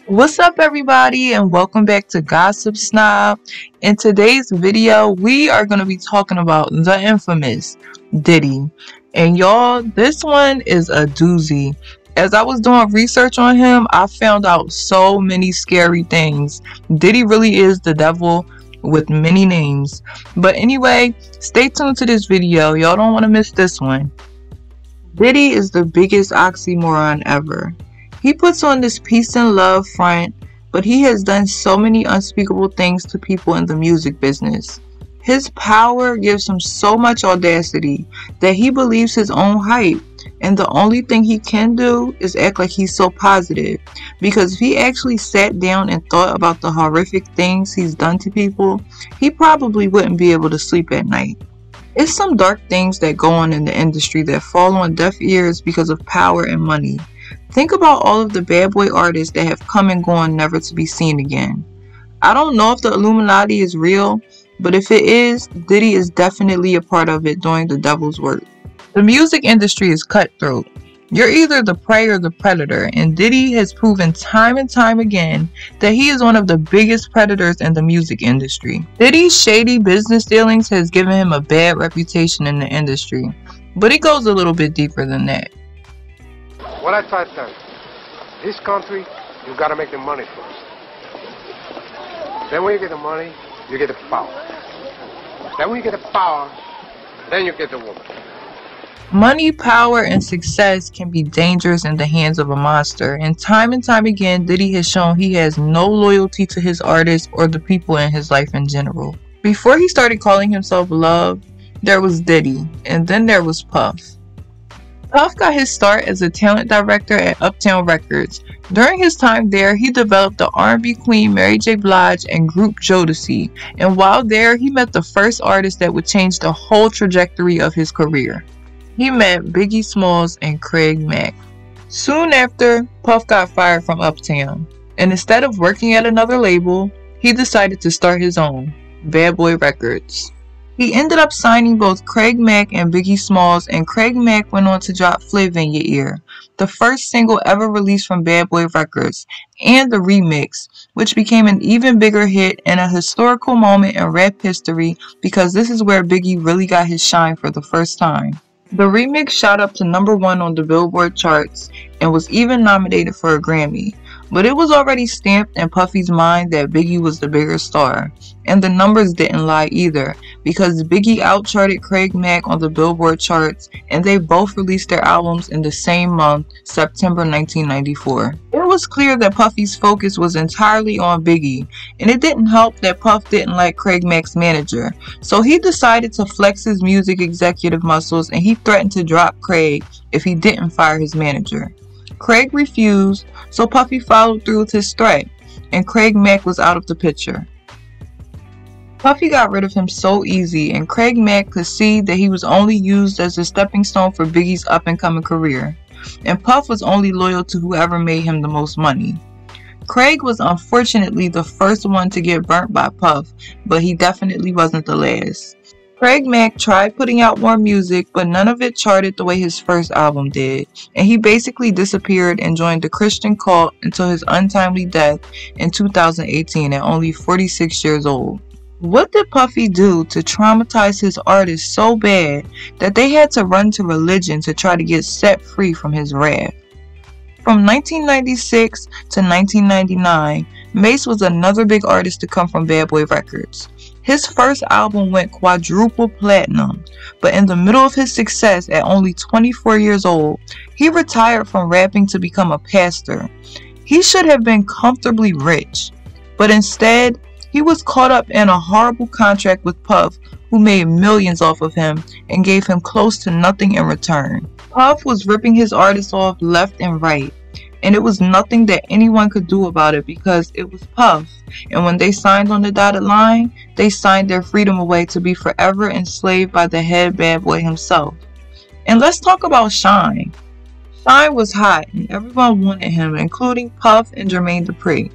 What's up, everybody, and welcome back to Gossip Snob. In today's video, we are going to be talking about the infamous Diddy. And y'all, this one is a doozy. As I was doing research on him, I found out so many scary things. Diddy really is the devil with many names. But anyway, stay tuned to this video. Y'all don't want to miss this one. Diddy is the biggest oxymoron ever. He puts on this peace and love front, but he has done so many unspeakable things to people in the music business. His power gives him so much audacity that he believes his own hype, and the only thing he can do is act like he's so positive, because if he actually sat down and thought about the horrific things he's done to people, he probably wouldn't be able to sleep at night. It's some dark things that go on in the industry that fall on deaf ears because of power and money. Think about all of the bad boy artists that have come and gone never to be seen again. I don't know if the Illuminati is real, but if it is, Diddy is definitely a part of it doing the devil's work. The music industry is cutthroat. You're either the prey or the predator, and Diddy has proven time and time again that he is one of the biggest predators in the music industry. Diddy's shady business dealings has given him a bad reputation in the industry, but it goes a little bit deeper than that. What I try to tell you, this country, you gotta make the money first. Then when you get the money, you get the power. Then when you get the power, then you get the woman. Money, power, and success can be dangerous in the hands of a monster, and time again, Diddy has shown he has no loyalty to his artists or the people in his life in general. Before he started calling himself Love, there was Diddy, and then there was Puff. Puff got his start as a talent director at Uptown Records. During his time there, he developed the R&B queen Mary J. Blige and group Jodeci, and while there, he met the first artist that would change the whole trajectory of his career. He met Biggie Smalls and Craig Mack. Soon after, Puff got fired from Uptown, and instead of working at another label, he decided to start his own, Badboy Records. He ended up signing both Craig Mack and Biggie Smalls, and Craig Mack went on to drop Flavor in Your Ear, the first single ever released from Badboy Records, and the remix, which became an even bigger hit and a historical moment in rap history because this is where Biggie really got his shine for the first time. The remix shot up to #1 on the Billboard charts and was even nominated for a Grammy. But it was already stamped in Puffy's mind that Biggie was the bigger star. And the numbers didn't lie either, because Biggie outcharted Craig Mack on the Billboard charts, and they both released their albums in the same month, September 1994. It was clear that Puffy's focus was entirely on Biggie, and it didn't help that Puff didn't like Craig Mack's manager. So he decided to flex his music executive muscles, and he threatened to drop Craig if he didn't fire his manager. Craig refused, so Puffy followed through with his threat, and Craig Mack was out of the picture. Puffy got rid of him so easy, and Craig Mack could see that he was only used as a stepping stone for Biggie's up-and-coming career, and Puff was only loyal to whoever made him the most money. Craig was unfortunately the first one to get burnt by Puff, but he definitely wasn't the last. Craig Mack tried putting out more music, but none of it charted the way his first album did, and he basically disappeared and joined the Christian cult until his untimely death in 2018 at only 46 years old. What did Puffy do to traumatize his artists so bad that they had to run to religion to try to get set free from his wrath? From 1996 to 1999, Mase was another big artist to come from Badboy Records. His first album went quadruple platinum, but in the middle of his success at only 24 years old, he retired from rapping to become a pastor. He should have been comfortably rich, but instead, he was caught up in a horrible contract with Puff, who made millions off of him and gave him close to nothing in return. Puff was ripping his artists off left and right, and it was nothing that anyone could do about it because it was Puff, and when they signed on the dotted line, they signed their freedom away to be forever enslaved by the head bad boy himself. And let's talk about Shine. Shine was hot and everyone wanted him, including Puff and Jermaine Dupri.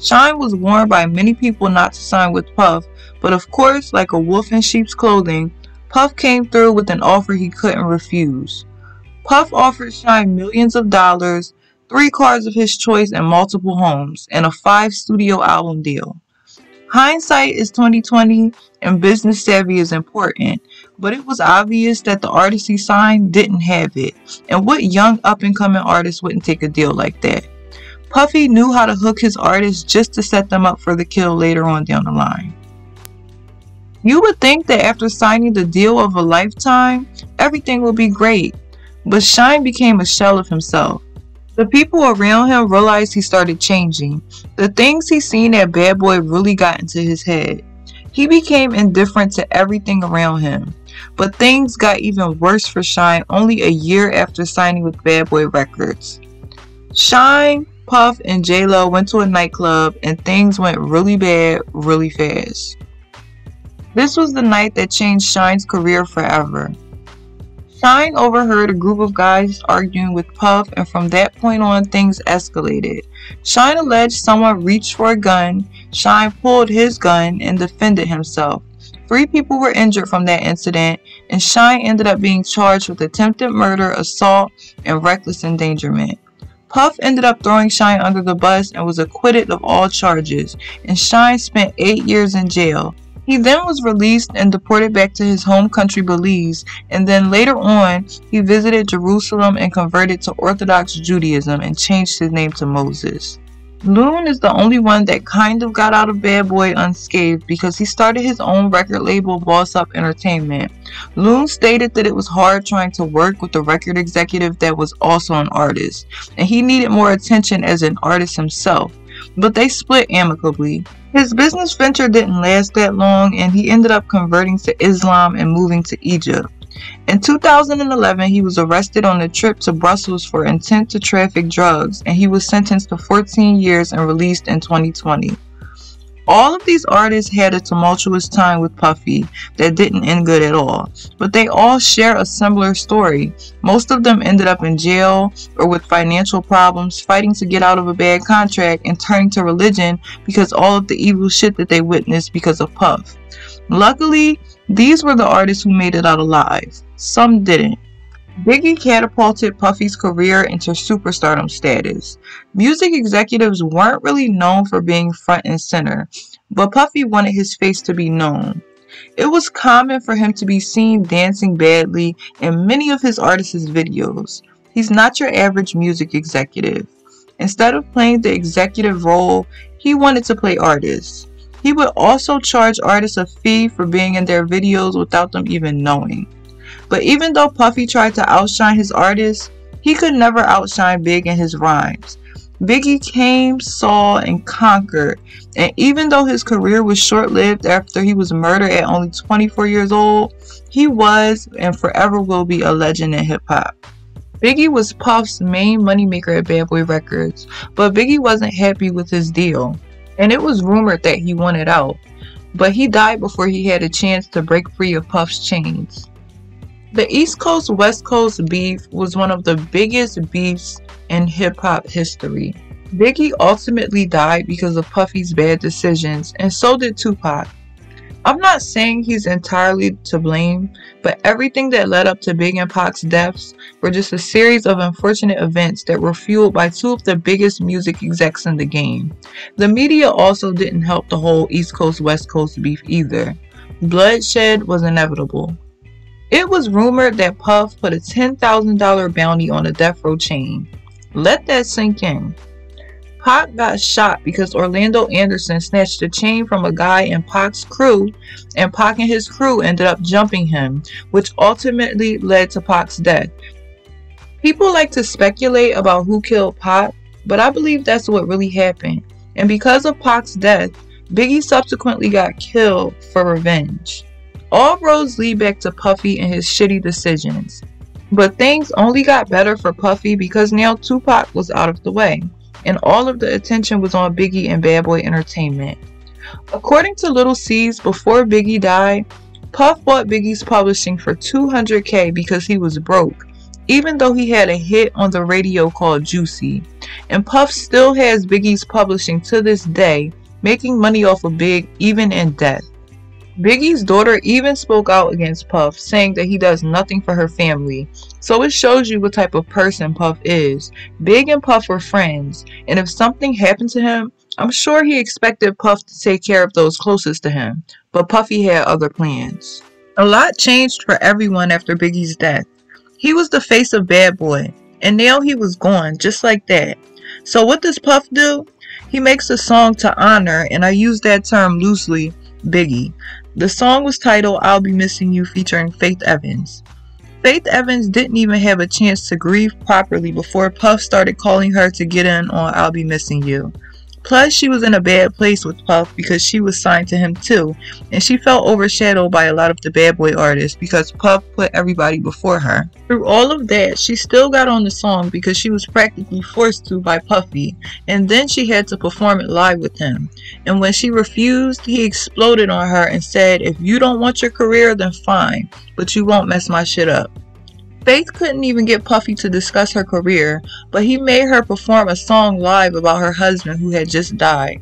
Shine was warned by many people not to sign with Puff, but of course, like a wolf in sheep's clothing, Puff came through with an offer he couldn't refuse. Puff offered Shine millions of dollars, 3 cars of his choice and multiple homes, and a 5 studio album deal. Hindsight is 2020 and business savvy is important, but it was obvious that the artist he signed didn't have it, and what young up-and-coming artist wouldn't take a deal like that? Puffy knew how to hook his artists just to set them up for the kill later on down the line. You would think that after signing the deal of a lifetime, everything would be great, but Shine became a shell of himself. The people around him realized he started changing. The things he seen at Badboy really got into his head. He became indifferent to everything around him. But things got even worse for Shine only a year after signing with Badboy Records. Shine, Puff, and J-Lo went to a nightclub and things went really bad really fast. This was the night that changed Shine's career forever. Shine overheard a group of guys arguing with Puff, and from that point on things escalated. Shine alleged someone reached for a gun. Shine pulled his gun and defended himself. 3 people were injured from that incident, and Shine ended up being charged with attempted murder, assault, and reckless endangerment. Puff ended up throwing Shine under the bus and was acquitted of all charges, and Shine spent 8 years in jail. He then was released and deported back to his home country Belize, and then later on, he visited Jerusalem and converted to Orthodox Judaism and changed his name to Moses. Loon is the only one that kind of got out of Badboy unscathed because he started his own record label, Boss Up Entertainment. Loon stated that it was hard trying to work with a record executive that was also an artist, and he needed more attention as an artist himself, but they split amicably. His business venture didn't last that long, and he ended up converting to Islam and moving to Egypt. In 2011, he was arrested on a trip to Brussels for intent to traffic drugs, and he was sentenced to 14 years and released in 2020. All of these artists had a tumultuous time with Puffy that didn't end good at all, but they all share a similar story. Most of them ended up in jail or with financial problems, fighting to get out of a bad contract and turning to religion because all of the evil shit that they witnessed because of Puff. Luckily, these were the artists who made it out alive. Some didn't. Biggie catapulted Puffy's career into superstardom status. Music executives weren't really known for being front and center, but Puffy wanted his face to be known. It was common for him to be seen dancing badly in many of his artists' videos. He's not your average music executive. Instead of playing the executive role, he wanted to play artists. He would also charge artists a fee for being in their videos without them even knowing. But even though Puffy tried to outshine his artists, he could never outshine Big in his rhymes. Biggie came, saw, and conquered, and even though his career was short-lived after he was murdered at only 24 years old, he was and forever will be a legend in hip-hop. Biggie was Puff's main moneymaker at Badboy Records, but Biggie wasn't happy with his deal, and it was rumored that he wanted out, but he died before he had a chance to break free of Puff's chains. The East Coast West Coast beef was one of the biggest beefs in hip-hop history. Biggie ultimately died because of Puffy's bad decisions, and so did Tupac. I'm not saying he's entirely to blame, but everything that led up to Big and Pac's deaths were just a series of unfortunate events that were fueled by 2 of the biggest music execs in the game. The media also didn't help the whole East Coast West Coast beef either. Bloodshed was inevitable. It was rumored that Puff put a $10,000 bounty on a death row chain. Let that sink in. Pac got shot because Orlando Anderson snatched a chain from a guy in Pac's crew, and Pac and his crew ended up jumping him, which ultimately led to Pac's death. People like to speculate about who killed Pac, but I believe that's what really happened. And because of Pac's death, Biggie subsequently got killed for revenge. All roads lead back to Puffy and his shitty decisions. But things only got better for Puffy because now Tupac was out of the way, and all of the attention was on Biggie and Badboy Entertainment. According to Little C's, before Biggie died, Puff bought Biggie's publishing for $200K because he was broke, even though he had a hit on the radio called Juicy. And Puff still has Biggie's publishing to this day, making money off of Big even in death. Biggie's daughter even spoke out against Puff, saying that he does nothing for her family. So it shows you what type of person Puff is. Big and Puff were friends, and if something happened to him, I'm sure he expected Puff to take care of those closest to him, but Puffy had other plans. A lot changed for everyone after Biggie's death. He was the face of Badboy, and now he was gone, just like that. So what does Puff do? He makes a song to honor, and I use that term loosely, Biggie. The song was titled I'll Be Missing You, featuring Faith Evans. Faith Evans didn't even have a chance to grieve properly before Puff started calling her to get in on I'll Be Missing You. Plus, she was in a bad place with Puff because she was signed to him too, and she felt overshadowed by a lot of the Badboy artists because Puff put everybody before her. Through all of that, she still got on the song because she was practically forced to by Puffy, and then she had to perform it live with him. And when she refused, he exploded on her and said, "If you don't want your career, then fine, but you won't mess my shit up." Faith couldn't even get Puffy to discuss her career, but he made her perform a song live about her husband who had just died.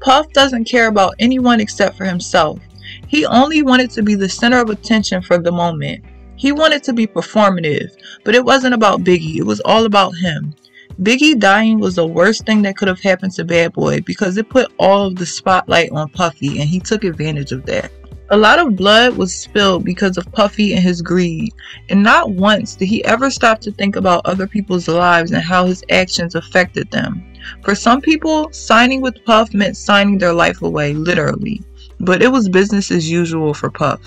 Puff doesn't care about anyone except for himself. He only wanted to be the center of attention for the moment. He wanted to be performative, but it wasn't about Biggie, it was all about him. Biggie dying was the worst thing that could have happened to Badboy because it put all of the spotlight on Puffy, and he took advantage of that. A lot of blood was spilled because of Puffy and his greed, and not once did he ever stop to think about other people's lives and how his actions affected them. For some people, signing with Puff meant signing their life away, literally, but it was business as usual for Puff.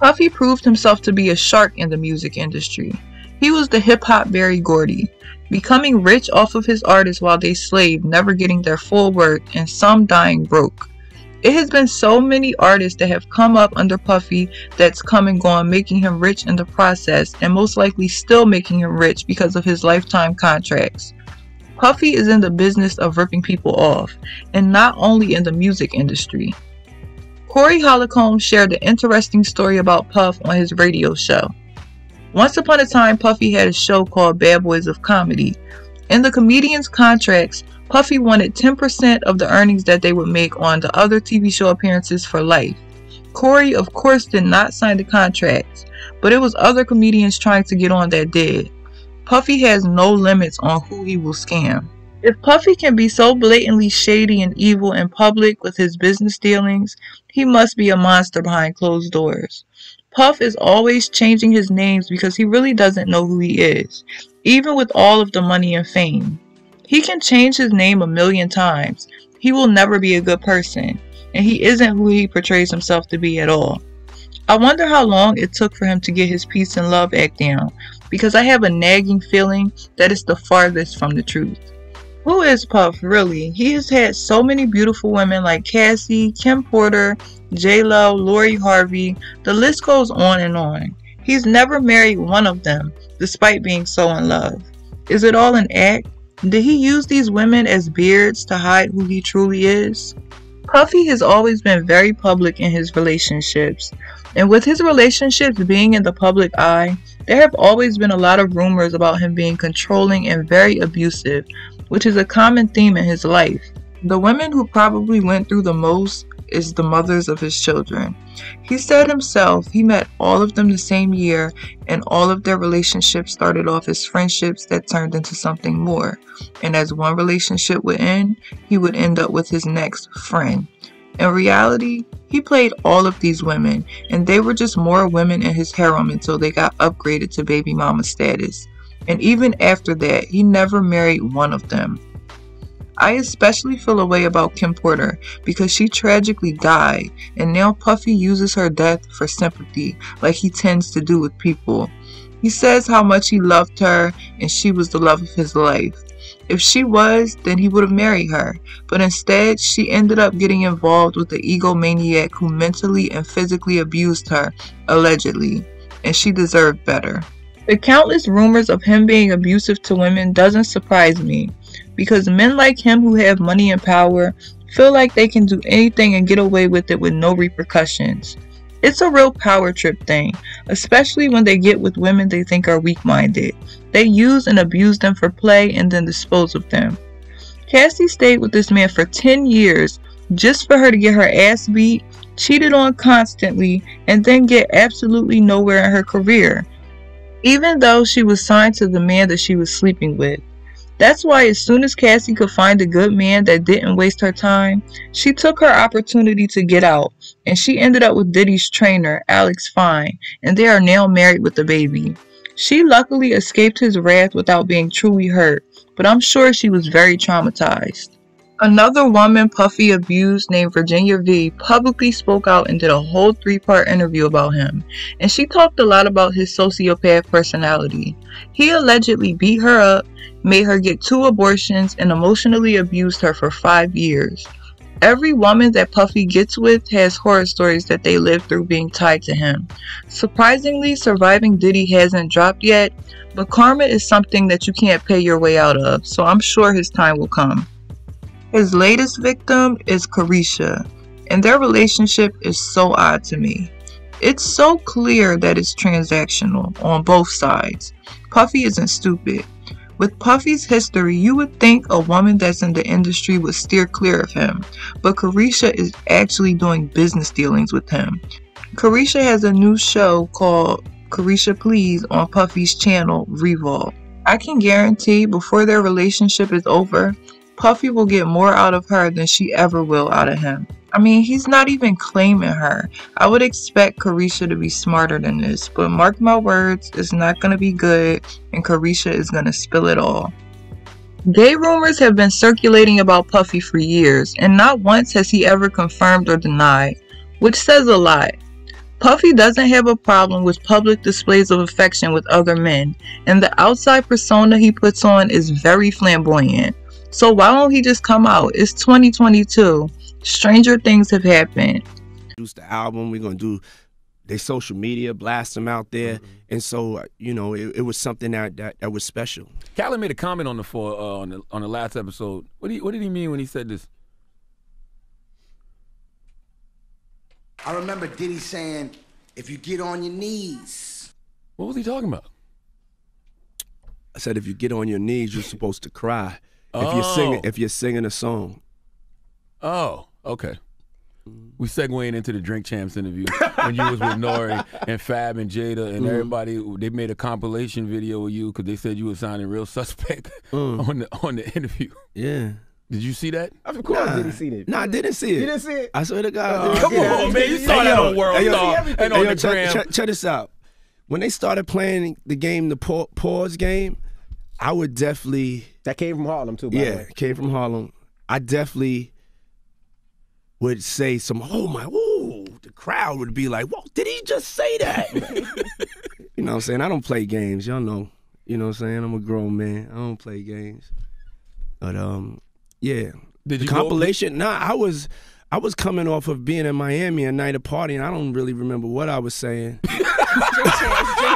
Puffy proved himself to be a shark in the music industry. He was the hip-hop Berry Gordy, becoming rich off of his artists while they slaved, never getting their full worth, and some dying broke. It has been so many artists that have come up under Puffy that's come and gone, making him rich in the process, and most likely still making him rich because of his lifetime contracts. Puffy is in the business of ripping people off, and not only in the music industry. Corey Holcomb shared an interesting story about Puff on his radio show. Once upon a time, Puffy had a show called Bad Boys of Comedy. In the comedians' contracts, Puffy wanted 10% of the earnings that they would make on the other TV show appearances for life. Corey, of course, did not sign the contracts, but it was other comedians trying to get on that did. Puffy has no limits on who he will scam. If Puffy can be so blatantly shady and evil in public with his business dealings, he must be a monster behind closed doors. Puff is always changing his names because he really doesn't know who he is, even with all of the money and fame. He can change his name 1,000,000 times. He will never be a good person, and he isn't who he portrays himself to be at all. I wonder how long it took for him to get his peace and love act down, because I have a nagging feeling that it's the farthest from the truth. Who is Puff, really? He has had so many beautiful women like Cassie, Kim Porter, J-Lo, Lori Harvey, the list goes on and on. He's never married one of them, despite being so in love. Is it all an act? Did he use these women as beards to hide who he truly is? Puffy has always been very public in his relationships, and with his relationships being in the public eye, there have always been a lot of rumors about him being controlling and very abusive, which is a common theme in his life. The women who probably went through the most is the mothers of his children. He said himself he met all of them the same year, and all of their relationships started off as friendships that turned into something more. And as one relationship would end, he would end up with his next friend. In reality, he played all of these women, and they were just more women in his harem until they got upgraded to baby mama status. And even after that, he never married one of them. I especially feel a way about Kim Porter because she tragically died, and now Puffy uses her death for sympathy like he tends to do with people. He says how much he loved her and she was the love of his life. If she was, then he would have married her, but instead she ended up getting involved with the egomaniac who mentally and physically abused her, allegedly, and she deserved better. The countless rumors of him being abusive to women doesn't surprise me, because men like him who have money and power feel like they can do anything and get away with it with no repercussions. It's a real power trip thing, especially when they get with women they think are weak-minded. They use and abuse them for play and then dispose of them. Cassie stayed with this man for 10 years, just for her to get her ass beat, cheated on constantly, and then get absolutely nowhere in her career, even though she was signed to the man that she was sleeping with. That's why as soon as Cassie could find a good man that didn't waste her time, she took her opportunity to get out, and she ended up with Diddy's trainer, Alex Fine, and they are now married with a baby. She luckily escaped his wrath without being truly hurt, but I'm sure she was very traumatized. Another woman Puffy abused named Virginia V publicly spoke out and did a whole 3-part interview about him, and she talked a lot about his sociopath personality. He allegedly beat her up, made her get 2 abortions, and emotionally abused her for 5 years. Every woman that Puffy gets with has horror stories that they lived through being tied to him. Surprisingly, surviving Diddy hasn't dropped yet, but karma is something that you can't pay your way out of, so I'm sure his time will come. His latest victim is Carisha, and their relationship is so odd to me. It's so clear that it's transactional on both sides. Puffy isn't stupid. With Puffy's history, you would think a woman that's in the industry would steer clear of him, but Carisha is actually doing business dealings with him. Carisha has a new show called Carisha Please on Puffy's channel, Revolve. I can guarantee before their relationship is over, Puffy will get more out of her than she ever will out of him. I mean, he's not even claiming her. I would expect Carisha to be smarter than this, but mark my words, it's not going to be good, and Carisha is going to spill it all. Gay rumors have been circulating about Puffy for years, and not once has he ever confirmed or denied, which says a lot. Puffy doesn't have a problem with public displays of affection with other men, and the outside persona he puts on is very flamboyant. So why don't he just come out? It's 2022. Stranger things have happened. Produce the album. We're gonna do their social media, blast them out there, and so you know it was something that was special. Callie made a comment on the last episode. What did he mean when he said this? I remember Diddy saying, "If you get on your knees." What was he talking about? I said, if you get on your knees, you're supposed to cry. Oh. If you're singing a song. Oh, okay. We segueing into the Drink Champs interview when you was with Nori and Fab and Jada and everybody. They made a compilation video of you because they said you were sounding real suspect on the interview. Yeah. Did you see that? Of course, did he see it? No, I didn't see it. You didn't see it? I swear to God. Come on, man. You saw that on World Star and on the gram. Check this out. When they started playing the game, the pause game, I would definitely... That came from Harlem, too, by the way. Yeah, came from Harlem. I definitely would say the crowd would be like, whoa, did he just say that? You know what I'm saying? I don't play games. Y'all know. You know what I'm saying? I'm a grown man. I don't play games. But, yeah. Did you compilation? Nah, I was coming off of being in Miami a night of partying. I don't really remember what I was saying.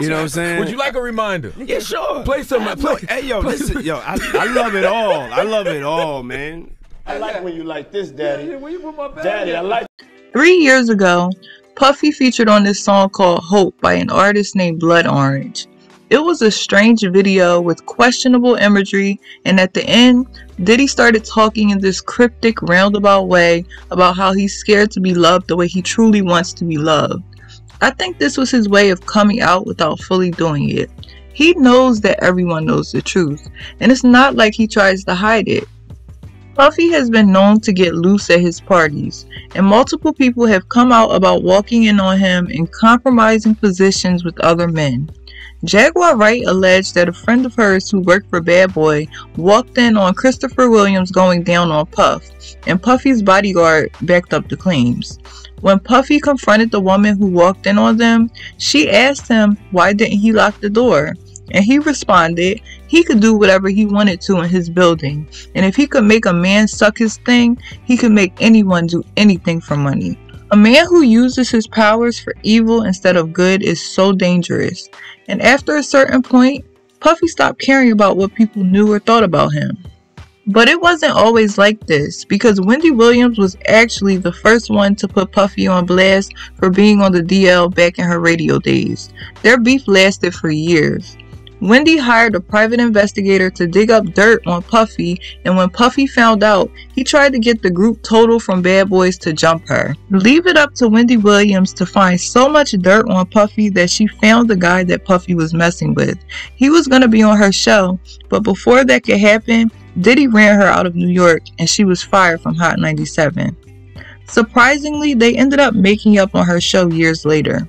You know what I'm saying? Would you like a reminder? Yeah, sure. Play some. Hey, yo, listen, yo, I love it all. I love it all, man. I like when you like this, Daddy. Yeah, when you put my bag Daddy, I like. 3 years ago, Puffy featured on this song called Hope by an artist named Blood Orange. It was a strange video with questionable imagery, and at the end, Diddy started talking in this cryptic, roundabout way about how he's scared to be loved the way he truly wants to be loved. I think this was his way of coming out without fully doing it. He knows that everyone knows the truth, and it's not like he tries to hide it. Puffy has been known to get loose at his parties, and multiple people have come out about walking in on him and compromising positions with other men. Jaguar Wright alleged that a friend of hers who worked for Badboy walked in on Christopher Williams going down on Puff, and Puffy's bodyguard backed up the claims. When Puffy confronted the woman who walked in on them, she asked him why didn't he lock the door, and he responded he could do whatever he wanted to in his building, and if he could make a man suck his thing, he could make anyone do anything for money. A man who uses his powers for evil instead of good is so dangerous, and after a certain point, Puffy stopped caring about what people knew or thought about him. But it wasn't always like this, because Wendy Williams was actually the first one to put Puffy on blast for being on the DL back in her radio days. Their beef lasted for years. Wendy hired a private investigator to dig up dirt on Puffy, and when Puffy found out, he tried to get the group Total from Bad Boys to jump her. Leave it up to Wendy Williams to find so much dirt on Puffy that she found the guy that Puffy was messing with. He was going to be on her show, but before that could happen, Diddy ran her out of New York and she was fired from Hot 97. Surprisingly, they ended up making up on her show years later.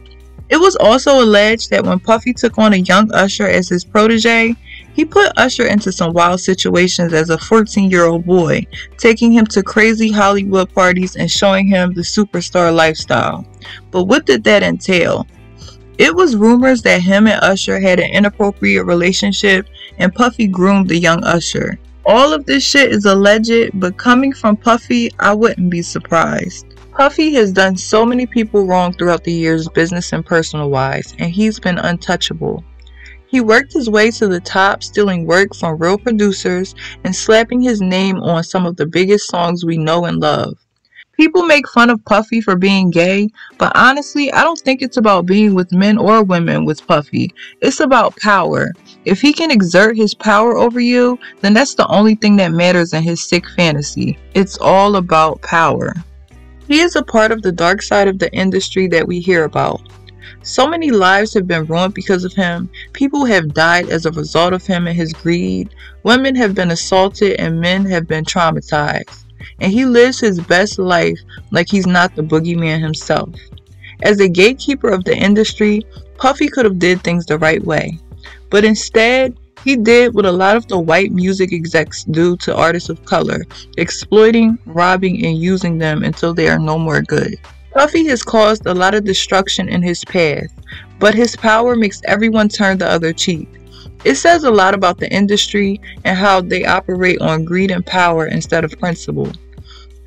It was also alleged that when Puffy took on a young Usher as his protege, he put Usher into some wild situations as a 14-year-old boy, taking him to crazy Hollywood parties and showing him the superstar lifestyle. But what did that entail? It was rumors that him and Usher had an inappropriate relationship and Puffy groomed the young Usher. All of this shit is alleged, but coming from Puffy, I wouldn't be surprised. Puffy has done so many people wrong throughout the years, business and personal wise, and he's been untouchable. He worked his way to the top, stealing work from real producers and slapping his name on some of the biggest songs we know and love. People make fun of Puffy for being gay, but honestly, I don't think it's about being with men or women with Puffy. It's about power. If he can exert his power over you, then that's the only thing that matters in his sick fantasy. It's all about power. He is a part of the dark side of the industry that we hear about. So many lives have been ruined because of him. People have died as a result of him and his greed. Women have been assaulted and men have been traumatized. And he lives his best life like he's not the boogeyman himself. As a gatekeeper of the industry, Puffy could have did things the right way. But instead, he did what a lot of the white music execs do to artists of color, exploiting, robbing, and using them until they are no more good. Puffy has caused a lot of destruction in his path, but his power makes everyone turn the other cheek. It says a lot about the industry and how they operate on greed and power instead of principle.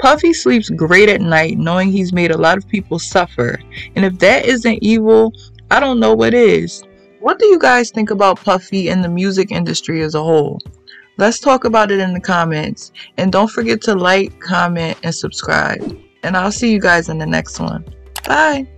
Puffy sleeps great at night knowing he's made a lot of people suffer, and if that isn't evil, I don't know what is. What do you guys think about Puffy and the music industry as a whole? Let's talk about it in the comments. And don't forget to like, comment, and subscribe. And I'll see you guys in the next one. Bye!